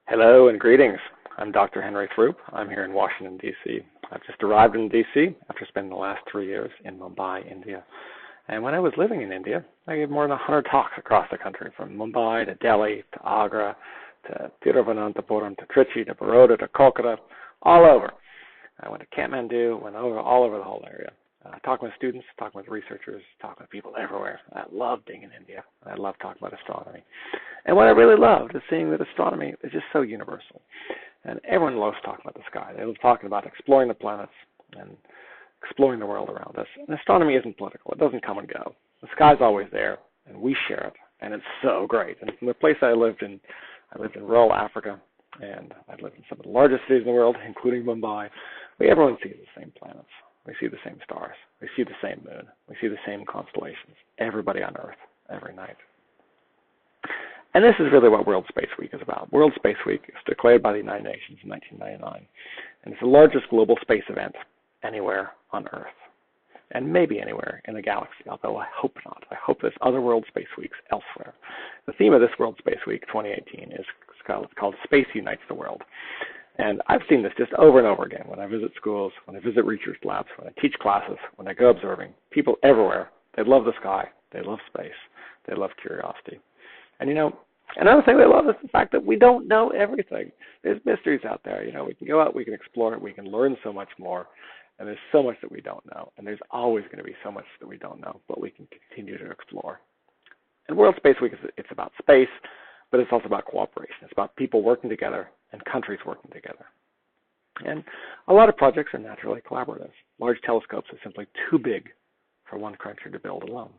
Hello and greetings. I'm Dr. Henry Throop. I'm here in Washington, D.C. I've just arrived in D.C. after spending the last 3 years in Mumbai, India. And when I was living in India, I gave more than 100 talks across the country, from Mumbai to Delhi to Agra to Thiruvananthapuram to Trichy to Baroda to Kolkata, all over. I went to Kathmandu, went all over the whole area. Talking with students, talking with researchers, talking with people everywhere. I love being in India. I love talking about astronomy. And what I really loved is seeing that astronomy is just so universal. And everyone loves talking about the sky. They love talking about exploring the planets and exploring the world around us. And astronomy isn't political. It doesn't come and go. The sky's always there, and we share it. And it's so great. And from the place I lived in rural Africa, and I lived in some of the largest cities in the world, including Mumbai. Everyone sees the same planets. We see the same stars. We see the same moon. We see the same constellations. Everybody on Earth, every night. And this is really what World Space Week is about. World Space Week is declared by the United Nations in 1999. And it's the largest global space event anywhere on Earth. And maybe anywhere in the galaxy, although I hope not. I hope there's other World Space Weeks elsewhere. The theme of this World Space Week 2018 is called Space Unites the World. And I've seen this just over and over again when I visit schools, when I visit research labs, when I teach classes, when I go observing. People everywhere, they love the sky, they love space, they love curiosity. And another thing they love is the fact that we don't know everything. There's mysteries out there. We can go out, we can explore it, we can learn so much more. And there's so much that we don't know. And there's always going to be so much that we don't know, but we can continue to explore. And World Space Week, it's about space, but it's also about cooperation. It's about people working together and countries working together. And a lot of projects are naturally collaborative. Large telescopes are simply too big for one country to build alone.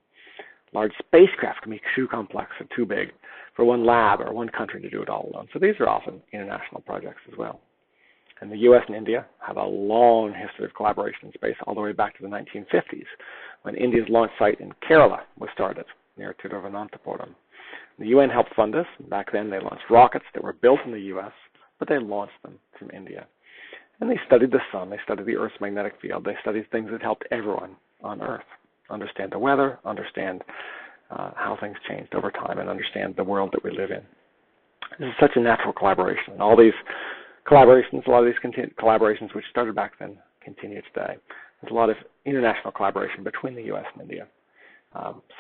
Large spacecraft can be too complex and too big for one lab or one country to do it all alone. So these are often international projects as well. And the U.S. and India have a long history of collaboration in space, all the way back to the 1950s, when India's launch site in Kerala was started, near Thiruvananthapuram. The UN helped fund this. Back then, they launched rockets that were built in the U.S., but they launched them from India. And they studied the sun. They studied the Earth's magnetic field. They studied things that helped everyone on Earth understand the weather, understand how things changed over time, and understand the world that we live in. This is such a natural collaboration. And all these collaborations, a lot of these collaborations which started back then, continue today. There's a lot of international collaboration between the U.S. and India.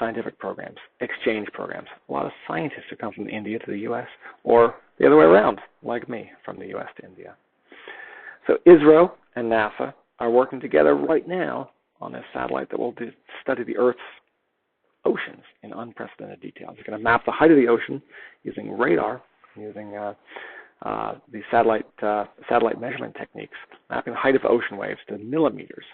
Scientific programs, exchange programs. A lot of scientists who come from India to the U.S. or the other way around, like me, from the U.S. to India. So ISRO and NASA are working together right now on a satellite that will study the Earth's oceans in unprecedented detail. It's going to map the height of the ocean using radar, using the satellite measurement techniques, mapping the height of ocean waves to millimeters.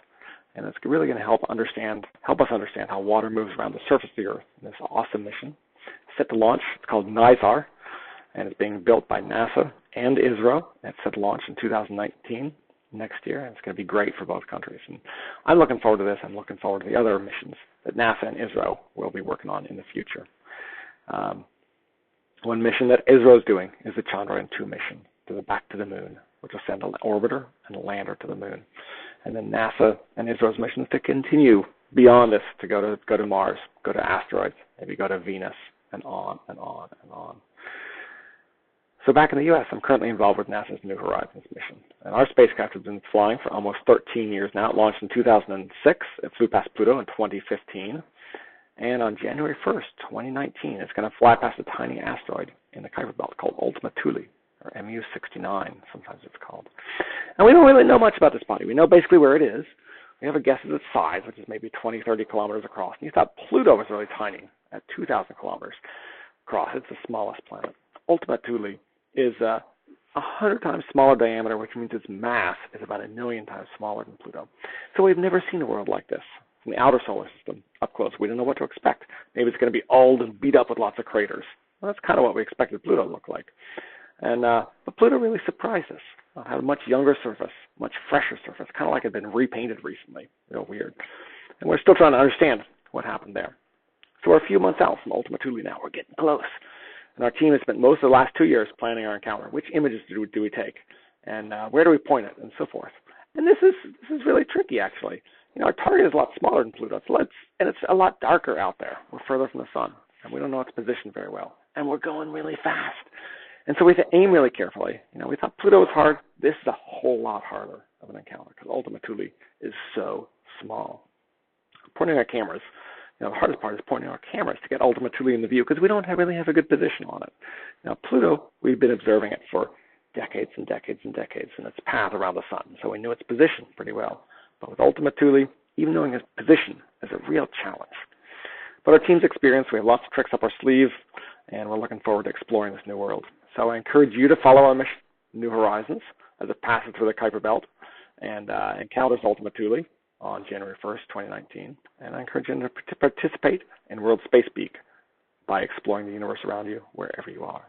And it's really going to help us understand how water moves around the surface of the Earth in this awesome mission. It's set to launch. It's called NISAR, and it's being built by NASA and ISRO. It's set to launch in 2019, next year, and it's going to be great for both countries. And I'm looking forward to this. I'm looking forward to the other missions that NASA and ISRO will be working on in the future. One mission that ISRO is doing is the Chandrayaan-2 mission, back to the moon, which will send an orbiter and a lander to the moon. And then NASA and ISRO's mission is to continue beyond this, to go to Mars, go to asteroids, maybe go to Venus, and on and on and on. So back in the U.S., I'm currently involved with NASA's New Horizons mission. And our spacecraft has been flying for almost 13 years now. It launched in 2006. It flew past Pluto in 2015. And on January 1st, 2019, it's going to fly past a tiny asteroid in the Kuiper Belt called Ultima Thule, or MU-69, sometimes it's called. And we don't really know much about this body. We know basically where it is. We have a guess at its size, which is maybe 20, 30 kilometers across. And you thought Pluto was really tiny at 2,000 kilometers across. It's the smallest planet. Ultima Thule is 100 times smaller diameter, which means its mass is about 1 million times smaller than Pluto. So we've never seen a world like this from the outer solar system up close. We don't know what to expect. Maybe it's going to be old and beat up with lots of craters. Well, that's kind of what we expected Pluto to look like. And but Pluto really surprised us. It had a much younger surface, much fresher surface, kind of like it had been repainted recently. Real weird. And we're still trying to understand what happened there. So we're a few months out from Ultima Thule now. We're getting close. And our team has spent most of the last 2 years planning our encounter. Which images do we take? And where do we point it? And so forth. And this is really tricky, actually. Our target is a lot smaller than Pluto. And it's a lot darker out there. We're further from the sun. And we don't know its position very well. And we're going really fast. And so we have to aim really carefully. We thought Pluto was hard. This is a whole lot harder of an encounter because Ultima Thule is so small. Pointing our cameras, the hardest part is pointing our cameras to get Ultima Thule in the view because we don't really have a good position on it. Now, Pluto, we've been observing it for decades and decades and decades in its path around the sun, so we knew its position pretty well. But with Ultima Thule, even knowing its position is a real challenge. But our team's experienced, we have lots of tricks up our sleeve, and we're looking forward to exploring this new world. So I encourage you to follow our mission, New Horizons, as it passes through the Kuiper Belt and encounters Ultima Thule on January 1st, 2019. And I encourage you to participate in World Space Week by exploring the universe around you wherever you are.